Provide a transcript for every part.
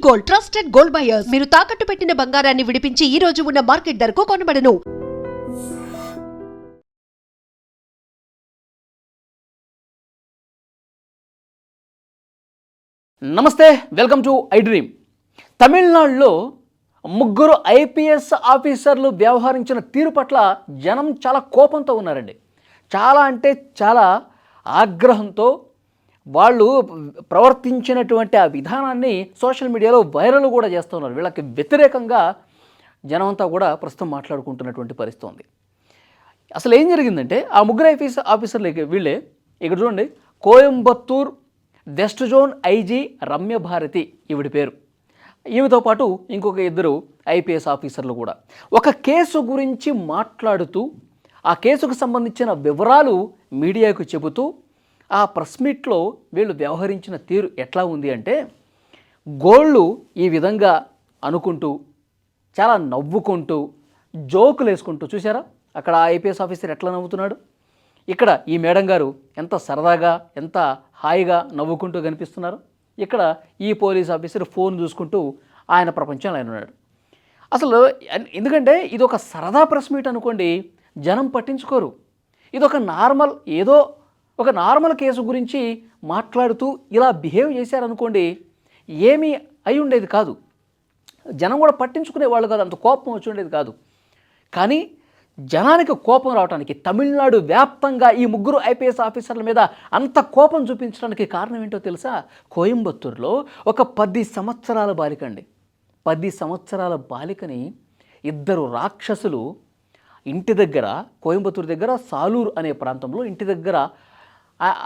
Gold, trusted gold buyers. మీరు తాకట్టు పెట్టిన బంగారాన్ని విడిపించి ఈ రోజు ఉన్న మార్కెట్ ధరకు కొనబడను. నమస్తే, వెల్కమ్ టు ఐ డ్రీమ్. తమిళనాడులో ముగ్గురు ఐపీఎస్ ఆఫీసర్లు వ్యవహరించిన తీరు పట్ల జనం చాలా కోపంతో ఉన్నారండి. చాలా అంటే చాలా ఆగ్రహంతో వాళ్ళు ప్రవర్తించినటువంటి ఆ విధానాన్ని సోషల్ మీడియాలో వైరల్ కూడా చేస్తున్నారు. వీళ్ళకి వ్యతిరేకంగా జనమంతా కూడా ప్రస్తుతం మాట్లాడుకుంటున్నటువంటి పరిస్థితి ఉంది. అసలు ఏం జరిగిందంటే ఆ ముగ్గురు ఆఫీసర్లు వీళ్ళే. ఇక్కడ చూడండి, Coimbatore west zone IG Ramya Bharathi ఈవిడి పేరు. ఈమెతో పాటు ఇంకొక ఇద్దరు ఐపీఎస్ ఆఫీసర్లు కూడా ఒక కేసు గురించి మాట్లాడుతూ ఆ కేసుకు సంబంధించిన వివరాలు మీడియాకు చెబుతూ ఆ ప్రెస్ మీట్లో వీళ్ళు వ్యవహరించిన తీరు ఎట్లా ఉంది అంటే, గోళ్ళు ఈ విధంగా అనుకుంటూ చాలా నవ్వుకుంటూ జోకులు వేసుకుంటూ, చూసారా అక్కడ ఐపీఎస్ ఆఫీసర్ ఎట్లా నవ్వుతున్నాడు, ఇక్కడ ఈ మేడం గారు ఎంత సరదాగా ఎంత హాయిగా నవ్వుకుంటూ కనిపిస్తున్నారు, ఇక్కడ ఈ పోలీస్ ఆఫీసర్ ఫోన్ చూసుకుంటూ ఆయన ప్రపంచంలో ఆయన ఉన్నాడు. అసలు ఎందుకంటే ఇది ఒక సరదా ప్రెస్ మీట్ అనుకోండి, జనం పట్టించుకోరు. ఇది ఒక నార్మల్ కేసు గురించి మాట్లాడుతూ ఇలా బిహేవ్ చేశారనుకోండి, ఏమీ అయి ఉండేది కాదు, జనం కూడా పట్టించుకునే వాళ్ళు కాదు, అంత కోపం వచ్చి ఉండేది కాదు. కానీ జనానికి కోపం రావడానికి, తమిళనాడు వ్యాప్తంగా ఈ ముగ్గురు ఐపీఎస్ ఆఫీసర్ల మీద అంత కోపం చూపించడానికి కారణం ఏంటో తెలుసా? కోయంబత్తూరులో ఒక 10 సంవత్సరాల బాలిక అండి, 10 సంవత్సరాల బాలికని ఇద్దరు రాక్షసులు ఇంటి దగ్గర, కోయంబత్తూరు దగ్గర సాలూరు అనే ప్రాంతంలో ఇంటి దగ్గర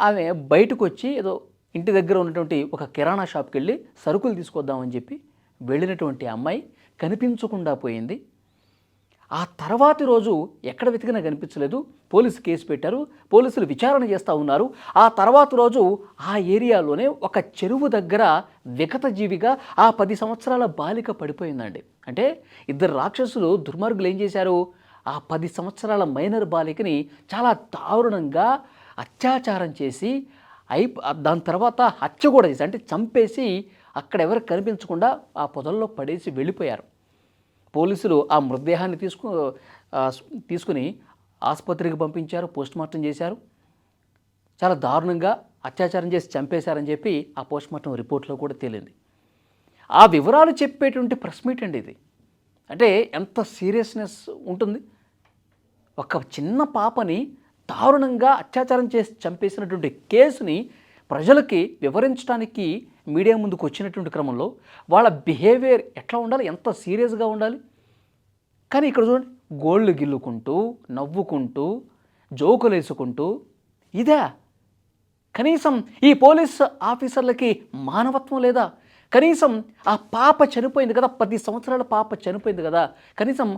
ఆమె బయటకు వచ్చి ఏదో ఇంటి దగ్గర ఉన్నటువంటి ఒక కిరాణా షాప్కి వెళ్ళి సరుకులు తీసుకొద్దామని చెప్పి వెళ్ళినటువంటి అమ్మాయి కనిపించకుండా పోయింది. ఆ తర్వాతి రోజు ఎక్కడ వెతికినా కనిపించలేదు. పోలీసు కేసు పెట్టారు, పోలీసులు విచారణ చేస్తూ ఉన్నారు. ఆ తర్వాత రోజు ఆ ఏరియాలోనే ఒక చెరువు దగ్గర వికటజీవిగా ఆ 10 సంవత్సరాల బాలిక పడిపోయిందండి. అంటే ఇద్దరు రాక్షసులు దుర్మార్గులు ఏం చేశారు, ఆ 10 సంవత్సరాల మైనర్ బాలికని చాలా దారుణంగా అత్యాచారం చేసి దాని తర్వాత హత్య కూడా చేసి, అంటే చంపేసి అక్కడ ఎవరికి కనిపించకుండా ఆ పొదల్లో పడేసి వెళ్ళిపోయారు. పోలీసులు ఆ మృతదేహాన్ని తీసుకుని ఆసుపత్రికి పంపించారు, పోస్ట్మార్టం చేశారు. చాలా దారుణంగా అత్యాచారం చేసి చంపేశారని చెప్పి ఆ పోస్ట్మార్టం రిపోర్ట్లో కూడా తేలింది. ఆ వివరాలు చెప్పేటువంటి ప్రెస్ మీట్ అండి ఇది. అంటే ఎంత సీరియస్నెస్ ఉంటుంది. ఒక చిన్న పాపని దారుణంగా అత్యాచారం చేసి చంపేసినటువంటి కేసుని ప్రజలకి వివరించడానికి మీడియా ముందుకు వచ్చినటువంటి క్రమంలో వాళ్ళ బిహేవియర్ ఎట్లా ఉండాలి, ఎంత సీరియస్గా ఉండాలి. కానీ ఇక్కడ చూడండి, గోళ్ళు గిల్లుకుంటూ నవ్వుకుంటూ జోకులు వేసుకుంటూ, ఇదే కనీసం ఈ పోలీస్ ఆఫీసర్లకి మానవత్వం లేదా? కనీసం ఆ పాప చనిపోయింది కదా, 10 సంవత్సరాల పాప చనిపోయింది కదా, కనీసం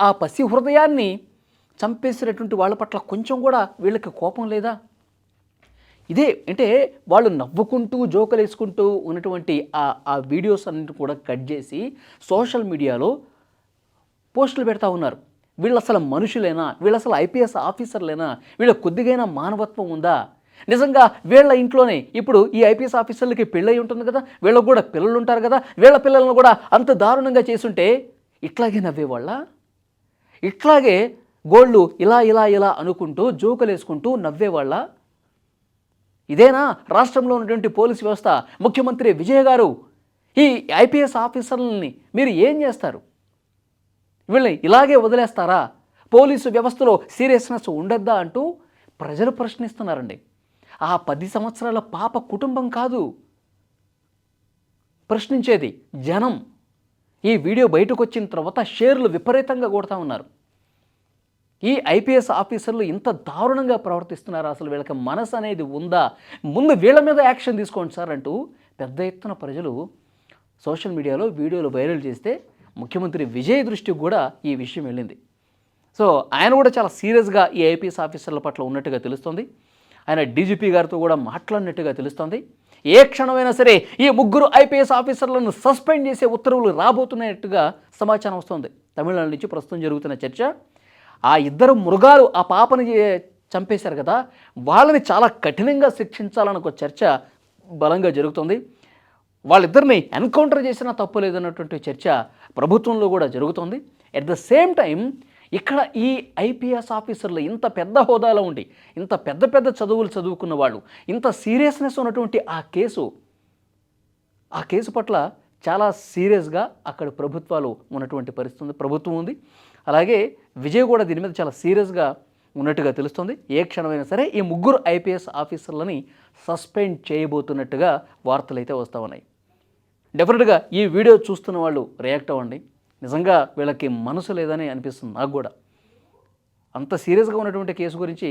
ఆ పసి హృదయాన్ని చంపేసినటువంటి వాళ్ళ పట్ల కొంచెం కూడా వీళ్ళకి కోపం లేదా? ఇదే అంటే వాళ్ళు నవ్వుకుంటూ జోకులు వేసుకుంటూ ఉన్నటువంటి ఆ వీడియోస్ అన్నింటి కూడా కట్ చేసి సోషల్ మీడియాలో పోస్టులు పెడతా ఉన్నారు. వీళ్ళు అసలు మనుషులేనా, వీళ్ళు అసలు ఐపీఎస్ ఆఫీసర్లేనా, వీళ్ళకి కొద్దిగైనా మానవత్వం ఉందా? నిజంగా వీళ్ళ ఇంట్లోనే ఇప్పుడు ఈ ఐపీఎస్ ఆఫీసర్లకి పెళ్ళై ఉంటుంది కదా, వీళ్ళకు కూడా పిల్లలు ఉంటారు కదా, వీళ్ళ పిల్లలను కూడా అంత దారుణంగా చేసుంటే ఇట్లాగే నవ్వేవాళ్ళ? ఇట్లాగే గోళ్ళు ఇలా ఇలా ఇలా అనుకుంటూ జోకులు వేసుకుంటూ నవ్వేవాళ్ళ? ఇదేనా రాష్ట్రంలో ఉన్నటువంటి పోలీసు వ్యవస్థ? ముఖ్యమంత్రి విజయ్ గారు ఈ ఐపీఎస్ ఆఫీసర్లని మీరు ఏం చేస్తారు? వీళ్ళని ఇలాగే వదిలేస్తారా? పోలీసు వ్యవస్థలో సీరియస్నెస్ ఉండద్దా అంటూ ప్రజలు ప్రశ్నిస్తున్నారండి. ఆ 10 సంవత్సరాల పాప కుటుంబం కాదు ప్రశ్నించేది, జనం. ఈ వీడియో బయటకు వచ్చిన తర్వాత షేర్లు విపరీతంగా కొడతా ఉన్నారు. ఈ ఐపీఎస్ ఆఫీసర్లు ఇంత దారుణంగా ప్రవర్తిస్తున్నారు, అసలు వీళ్ళకి మనసు అనేది ఉందా? ముందు వీళ్ళ మీద యాక్షన్ తీసుకోండి సార్ అంటూ పెద్ద ఎత్తున ప్రజలు సోషల్ మీడియాలో వీడియోలు వైరల్ చేస్తే ముఖ్యమంత్రి విజయ్ దృష్టికి కూడా ఈ విషయం వెళ్ళింది. సో ఆయన కూడా చాలా సీరియస్గా ఈ ఐపీఎస్ ఆఫీసర్ల పట్ల ఉన్నట్టుగా తెలుస్తుంది. ఆయన డీజీపీ గారితో కూడా మాట్లాడినట్టుగా తెలుస్తుంది. ఏ క్షణమైనా సరే ఈ ముగ్గురు ఐపీఎస్ ఆఫీసర్లను సస్పెండ్ చేసే ఉత్తర్వులు రాబోతున్నట్టుగా సమాచారం వస్తుంది. తమిళనాడు నుంచి ప్రస్తుతం జరుగుతున్న చర్చ, ఆ ఇద్దరు మృగాలు ఆ పాపని చంపేశారు కదా, వాళ్ళని చాలా కఠినంగా శిక్షించాలని ఒక చర్చ బలంగా జరుగుతుంది. వాళ్ళిద్దరిని ఎన్కౌంటర్ చేసినా తప్పు లేదన్నటువంటి చర్చ ప్రభుత్వంలో కూడా జరుగుతోంది. ఎట్ ద సేమ్ టైం ఇక్కడ ఈ ఐపీఎస్ ఆఫీసర్లు ఇంత పెద్ద హోదాలో ఉండి, ఇంత పెద్ద పెద్ద చదువులు చదువుకున్న వాళ్ళు, ఇంత సీరియస్నెస్ ఉన్నటువంటి ఆ కేసు పట్ల చాలా సీరియస్గా అక్కడ ప్రభుత్వాలు ఉన్నటువంటి పరిస్థితి ఉంది, ప్రభుత్వం ఉంది. అలాగే విజయ్ కూడా దీని మీద చాలా సీరియస్గా ఉన్నట్టుగా తెలుస్తుంది. ఏ క్షణమైనా సరే ఈ ముగ్గురు ఐపీఎస్ ఆఫీసర్లని సస్పెండ్ చేయబోతున్నట్టుగా వార్తలు అయితే వస్తూ ఉన్నాయి. డెఫినెట్గా ఈ వీడియో చూస్తున్న వాళ్ళు రియాక్ట్ అవ్వండి. నిజంగా వీళ్ళకి మనసు లేదని అనిపిస్తుంది నాకు కూడా. అంత సీరియస్గా ఉన్నటువంటి కేసు గురించి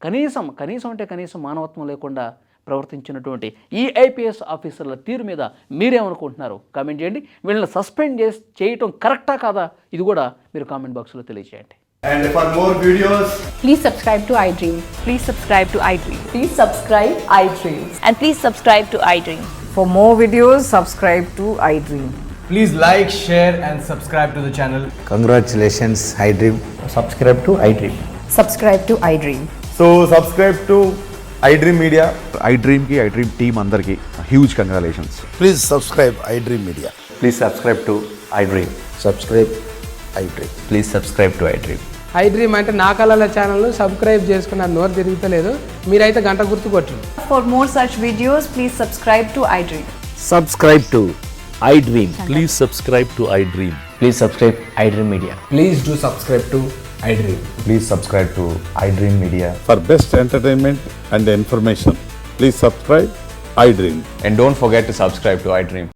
కనీసం మానవత్వం లేకుండా ప్రవర్తించినటువంటి ఈ ఐపీఎస్ ఆఫీసర్ల తీరు మీద మీరేమనుకుంటున్నారు కామెంట్ చేయండి. వీళ్ళని సస్పెండ్ చేయటం కరెక్టా కాదా ఇది కూడా మీరు కామెంట్ బాక్స్లో తెలియజేయండి. And for more videos, Please subscribe to iDream. Please subscribe to iDream. Please subscribe iDream. And please subscribe to iDream. For more videos, subscribe to iDream. please like, share and subscribe to the channel. Congratulations, iDream. Subscribe to iDream. Subscribe to iDream. So subscribe to iDream Media. iDream की iDream team अंदर की huge congratulations. Please subscribe iDream Media. Please subscribe to iDream. Subscribe iDream. Please subscribe to iDream. iDream అంటే నా కళల channel subscribe చేసుకున్న నోరు తిరుగుతలేదు, మీరైతే గంట గుర్తు కొట్టండి. For more such videos, please subscribe to iDream. Subscribe to iDream. Please subscribe to iDream. Please subscribe iDream Media. Please do subscribe to iDream. Please subscribe to iDream Media. For best entertainment and information, please subscribe iDream. And don't forget to subscribe to iDream.